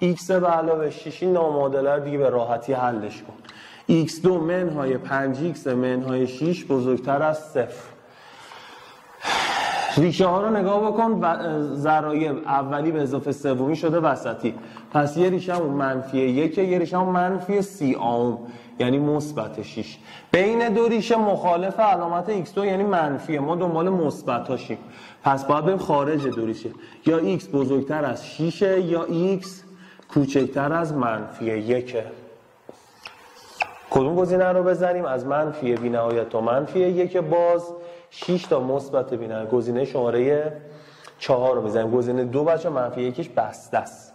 [SPEAKER 1] x به علاوه 6. این نامعادله دیگه به راحتی حلش کن. x2 منهای 5x منهای 6 بزرگتر از 0. ریشه ها رو نگاه بکن، ضرایب اولی به اضافه سومی شده وسطی. پس یه ریشه همون منفی 1، یه ریشه همون منفی 30 یعنی مثبت 6. بین دو ریشه مخالف علامت x2 یعنی منفیه، ما دنبال مثبتاشیم. پس باید بریم خارج دو ریشه، یا x بزرگتر از 6 یا x کوچکتر از منفی 1. کدوم گزینه رو بزنیم؟ از منفی بی‌نهایت تا منفی 1 باز 6 تا مثبت بی‌نهایت. گزینه شماره 4 رو بزنیم. گزینه 2 بچه منفی 1ش بسته است.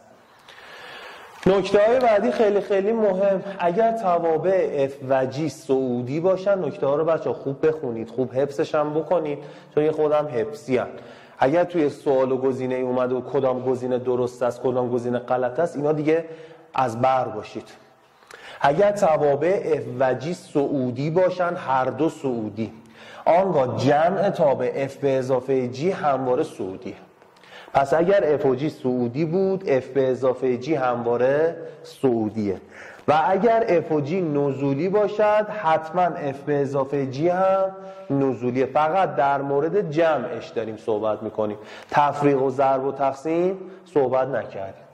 [SPEAKER 1] نکته های بعدی خیلی خیلی مهم. اگر توابع F و G صعودی باشن، نکته ها رو بچه خوب بخونید، خوب حفظش هم بکنید، چون یه خودم حفظی هست. اگر توی سوال و گزینه اومده و کدام گزینه درست است کدام گزینه غلط است، اینا دیگه از بر باشید. اگر توابع F و G صعودی باشن، هر دو صعودی، آنگاه جمع تابع F به اضافه G همواره صعودیه. پس اگر F و G صعودی بود، F به اضافه G همواره صعودیه. و اگر F و G نزولی باشد، حتما F به اضافه G هم نزولیه. فقط در مورد جمعش داریم صحبت میکنیم، تفریق و ضرب و تقسیم صحبت نکردیم.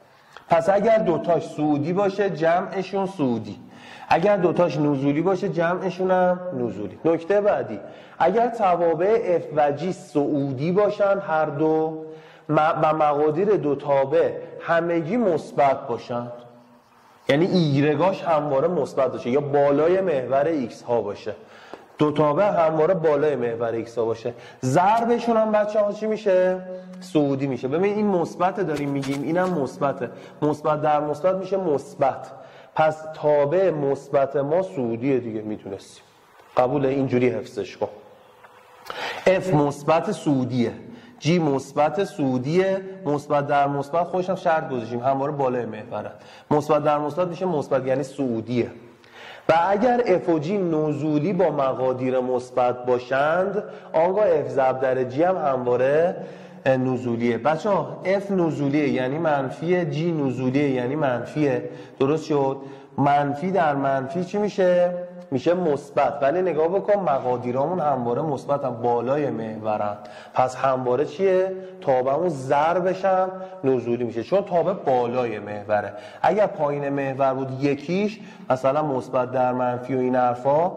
[SPEAKER 1] پس اگر دوتاش صعودی باشه جمعشون صعودی، اگر دوتاش نزولی باشه جمعشون هم نزولی. نکته بعدی، اگر توابع F و G صعودی باشن هر دو و مقادیر دو تابع همگی مثبت باشن، یعنی ایگرگاش همواره مثبت باشه یا بالای محور ایکس ها باشه، دو تابع همواره بالای محور ایکس ها باشه، ضربشون هم بچه ها چی میشه؟ صعودی میشه. ببین این مثبت داریم میگیم، اینم مثبته، مثبت در مثبت میشه مثبت. پس تابع مثبت ما صعودیه دیگه، میتونستیم قبول اینجوری حفظش کن. F مثبت صعودیه، G مثبت صعودیه، مثبت در مثبت خودش هم شرط گذاشتیم همواره بالای محوره، مثبت در مثبت میشه مثبت یعنی صعودیه. و اگر F و G نزولی با مقادیر مثبت باشند، آنگاه F ضرب در G هم همواره نزولیه. بچه ها F نزولیه یعنی منفیه، G نزولیه یعنی منفیه. درست شد؟ منفی در منفی چی میشه؟ میشه مثبت. ولی نگاه بکن مقادیرامون همواره مثبت هم بالای محورن، پس همواره چیه؟ تابعمون ضربش هم نزولی میشه، چون تابع بالای محوره. اگر پایین محور بود یکیش، مثلا مثبت در منفی و این حرفا،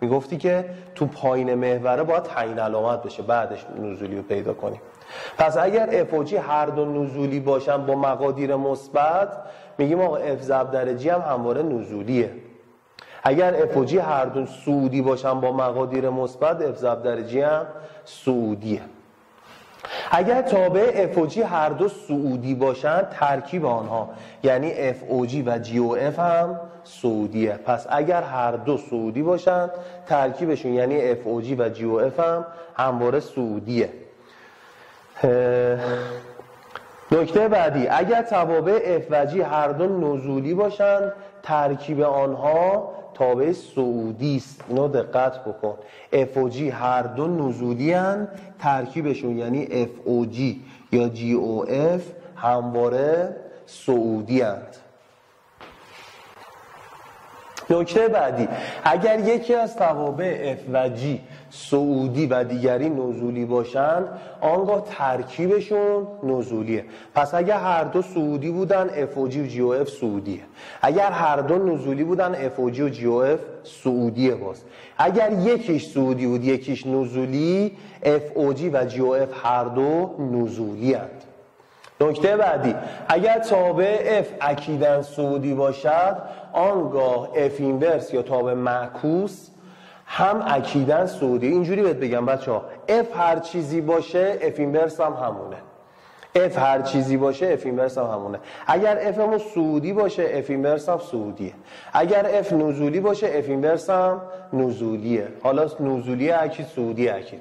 [SPEAKER 1] میگفتی که تو پایین محوره باید تعیین علامت بشه بعدش نزولی رو پیدا کنیم. پس اگر F و G هر دو نزولی باشن با مقادیر مثبت، میگیم آقا F ضرب در G هم همواره نزولیه. اگر F و G هر دو صعودی باشن با مقادیر مثبت، F ضرب در G هم صعودیه. اگر تابع اف و جی هر دو صعودی باشند ترکیب آنها یعنی اف او جی و جی او اف هم صعودیه. پس اگر هر دو صعودی باشند ترکیبشون یعنی اف او جی و جی او اف هم همواره صعودیه. نکته بعدی، اگر توابع اف و جی هر دو نزولی باشند ترکیب آنها تابع صعودی است. اینو دقت بکن. اف و جی هر دو نزولی هستند ترکیبشون یعنی اف او جی یا جی او اف همواره صعودی هستند. نکته بعدی، اگر یکی از توابع اف و جی صعودی و دیگری نزولی باشند آنگاه ترکیبشون نزولیه. پس اگر هر دو صعودی بودن اف او جی و جی او اف صعودیه. اگر هر دو نزولی بودن اف او جی و جی او اف صعودیه. باز اگر یکیش صعودی بود یکیش نزولی اف او جی و جی او اف هر دو نزولی هستند. نکته بعدی، اگر تابع f اکیداً صعودی باشد آنگاه f اینورس یا تابع معکوس هم اکیداً صعودی. اینجوری بهت بگم بچه‌ها، f هر چیزی باشه f اینورس هم همونه. f هر چیزی باشه f اینورس هم همونه. اگر f همون صعودی باشه f اینورس هم صعودیه. اگر f نزولی باشه f اینورس هم نزولیه. حالا نزولی اکید صعودی اکید.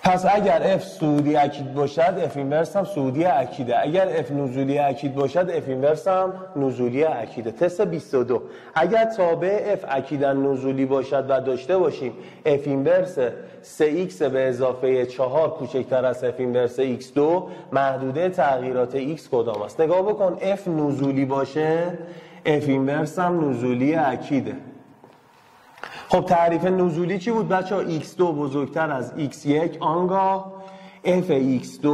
[SPEAKER 1] پس اگر f صعودی اکید باشد f اینورس هم صعودی اکیده. اگر f نزولی اکید باشد f اینورس هم نزولی اکیده. تست 22، اگر تابع f اکیداً نزولی باشد و داشته باشیم f اینورس 3x به اضافه 4 کوچکتر از f اینورس x2 محدوده تغییرات x کدام است؟ نگاه بکن، f نزولی باشه f اینورس هم نزولی اکیده. خب تعریف نزولی چی بود بچه ها؟ x2 بزرگتر از x1 آنگاه f x2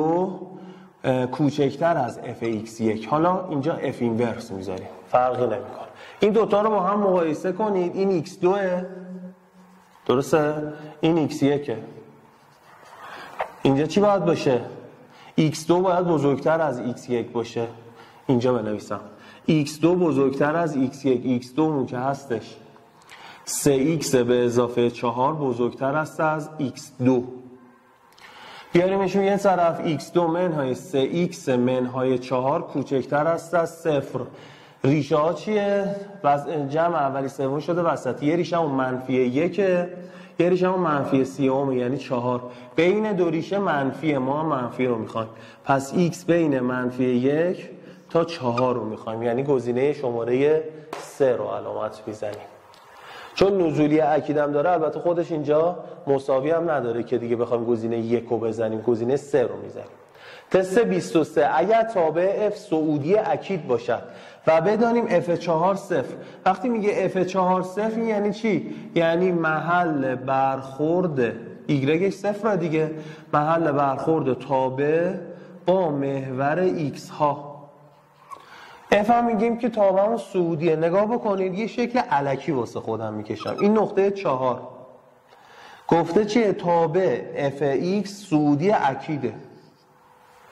[SPEAKER 1] کوچکتر از f x1. حالا اینجا f اینورس میذاریم، فرقی نمیکنه. این دوتا رو با هم مقایسه کنید. این x2 درسته؟ این x1. اینجا چی باید باشه؟ x2 باید بزرگتر از x1 باشه. اینجا بنویسم x2 بزرگتر از x1. x2 مون که هستش 3x به اضافه 4 بزرگتر است از x2. بیاریمشون یه طرف x2 منهای 3x منهای 4 کوچکتر است از 0. ریشه ها چیه؟ جمع اولی سوم شده وسط. یه ریشه اون منفی 1، یه ریشه اون منفی 3 یعنی 4. بین دو ریشه منفی، ما منفی رو میخوایم. پس x بین منفی 1 تا 4 رو میخوایم، یعنی گزینه شماره 3 رو علامت میزنیم. چون نزولی اکیدم داره البته خودش اینجا مساوی هم نداره که دیگه بخوایم گزینه 1 رو بزنیم، گزینه 3 رو میزنیم. تست 23، اگر تابع f صعودی اکید باشد و بدانیم f4 0. وقتی میگه f4 0 یعنی چی؟ یعنی محل برخورد y 0 دیگه، محل برخورد تابع با محور x ها. f هم میگیم که تابع صعودیه. نگاه بکنید یه شکل الکی واسه خودم میکشم. این نقطه 4 گفته چیه؟ تابع f(x) صعودی اکیده.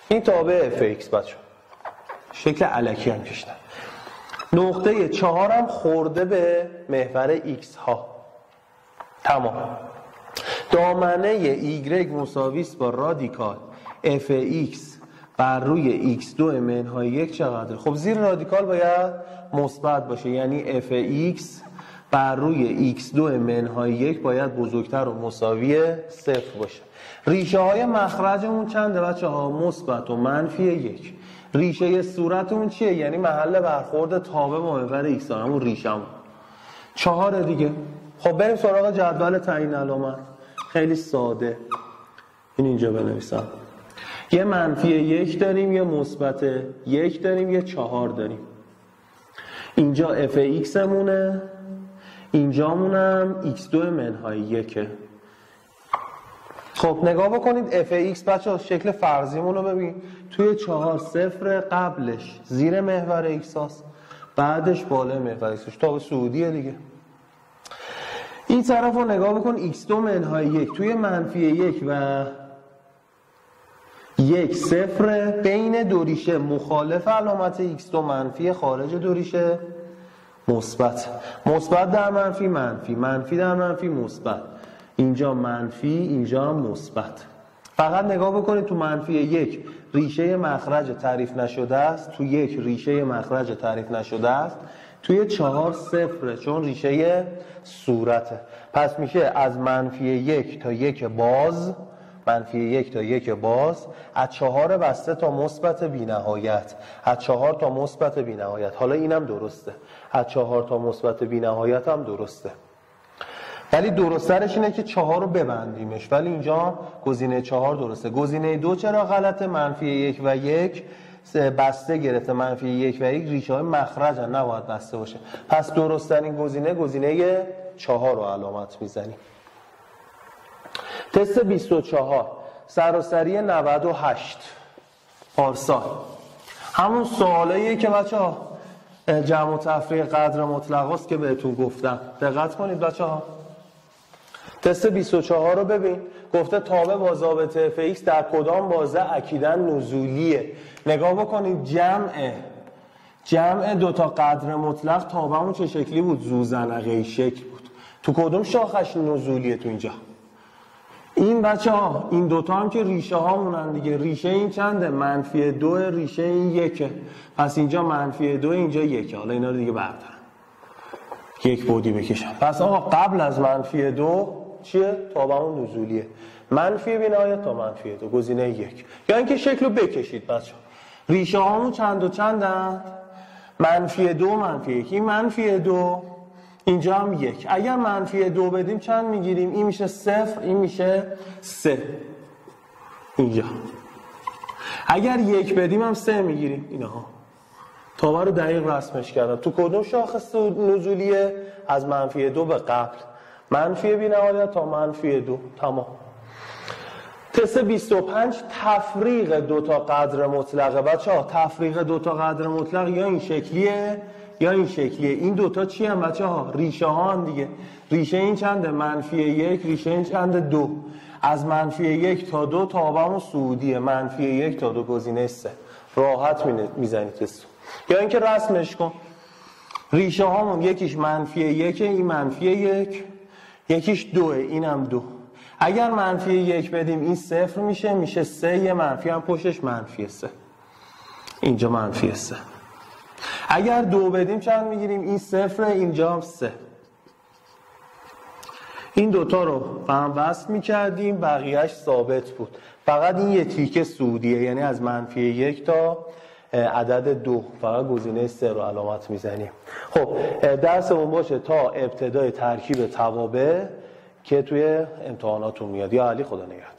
[SPEAKER 1] این تابع f(x) بچه شکل الکی هم کشیدم. نقطه 4 هم خورده به محور x ها. تمام. دامنه y مساوی است با رادیکال f(x) بر روی x2 منهای 1 چقدره؟ خب زیر رادیکال باید مثبت باشه، یعنی f(x) بر روی x2 منهای 1 باید بزرگتر و مساوی 0 باشه. ریشه های مخرجمون چنده بچه ها؟ مثبت و منفی 1. ریشه صورتمون چیه؟ یعنی محل برخورد تابع با محور x، همون ریشه‌مون 4 دیگه. خب بریم سراغ جدول تعیین علامت. خیلی ساده. اینجا بنویسم. یه منفی 1 داریم، یه مثبت 1 داریم، یه 4 داریم. اینجا f(x) مونه، اینجا مونم x2 منهای 1. خب نگاه بکنید f(x) بچه شکل فرضیمون رو ببین. توی 4 0 قبلش زیر محور x هست، بعدش بالا محور x هست. تا صعودیه دیگه. این طرف رو نگاه بکن x2 منهای 1 توی منفی 1 و 1 0 بین دو ریشه مخالف علامت x2 منفی، خارج دو ریشه مثبت. مثبت در منفی منفی، منفی در منفی مثبت. اینجا منفی، اینجا مثبت. فقط نگاه بکنید تو منفی 1 ریشه مخرج تعریف نشده است، تو 1 ریشه مخرج تعریف نشده است، توی 4 صفره چون ریشه صورته. پس میشه از منفی 1 تا 1 باز، منفی 1 تا 1 باز، از 4 بسته تا مثبت بی‌نهایت، از 4 تا مثبت بی‌نهایت. حالا اینم درسته، از 4 تا مثبت بی‌نهایت هم درسته، ولی درست‌ترش اینه که 4 رو ببندیمش، ولی اینجا گزینه 4 درسته. گزینه 2 چرا غلطه؟ منفی 1 و 1 بسته گرفته، منفی 1 و 1 ریشه های مخرج هم نباید بسته باشه. پس درست‌ترین گزینه 4 رو علامت میزنیم. تست 24 سراسری 98 پارسال. همون سوالاییه که بچه‌ها جمع و تفریق قدر مطلق است که بهتون گفتم. دقت کنید بچه‌ها. تست 24 رو ببین، گفته تابع با ضابط fx در کدام بازه اکیداً نزولیه. نگاه بکنید جمع دوتا قدر مطلق تابعمون چه شکلی بود؟ زوزنقه‌ای شکل بود. تو کدوم شاخش نزولیه؟ تو اینجا. این بچه‌ها این دوتا هم که ریشه هامونن دیگه. ریشه این چنده؟ منفی 2، ریشه این 1. پس اینجا منفی 2، اینجا 1. حالا اینا رو دیگه بردارم، 1 بعدی بکشم. پس آقا قبل از منفی 2 چیه؟ تابعمون نزولیه. منفی بی‌نهایت تا منفی 2 گزینه 1. یا اینکه شکل رو بکشید بچه‌ها. ریشه هامون چند و چندن؟ منفی 2 منفی 1. این منفی 2، اینجا هم 1. اگر منفی 2 بدیم چند میگیریم؟ این میشه 0، این میشه 3 اینجا. اگر 1 بدیم هم 3 میگیریم. اینها تابع رو دقیق رسمش کردم. تو کدوم شاخص نزولیه؟ از منفی 2 به قبل، منفی بی‌نهایت تا منفی 2. تمام. تست 25 تفریق دوتا قدر مطلقه. بچه‌ها تفریق دوتا قدر مطلق یا این شکلیه یا این شکلیه. این دوتا چی هم بچه‌ها؟ ریشه ها هم دیگه. ریشه این چنده؟ منفی 1، ریشه این چنده؟ 2. از منفی 1 تا 2 تابعمون صعودیه، منفی 1 تا 2 گزینه 3. راحت میزنید تست. یا اینکه رسمش کن. ریشه هامون یکیش منفی 1، این منفی 1، یکیش 2، اینم 2. اگر منفی 1 بدیم این 0 میشه 3، یه منفی هم پشتش منفی 3. اینجا منفی 3. اگر 2 بدیم چند میگیریم؟ این 0، اینجا هم 3. این دوتا رو با هم وصل میکردیم، بقیهش ثابت بود. فقط این یه تیکه صعودیه، یعنی از منفی 1 تا عدد 2. فقط گزینه 3 رو علامت میزنیم. خب درسمون باشه تا ابتدای ترکیب توابع که توی امتحاناتون میاد. یا علی خدا نگهدار.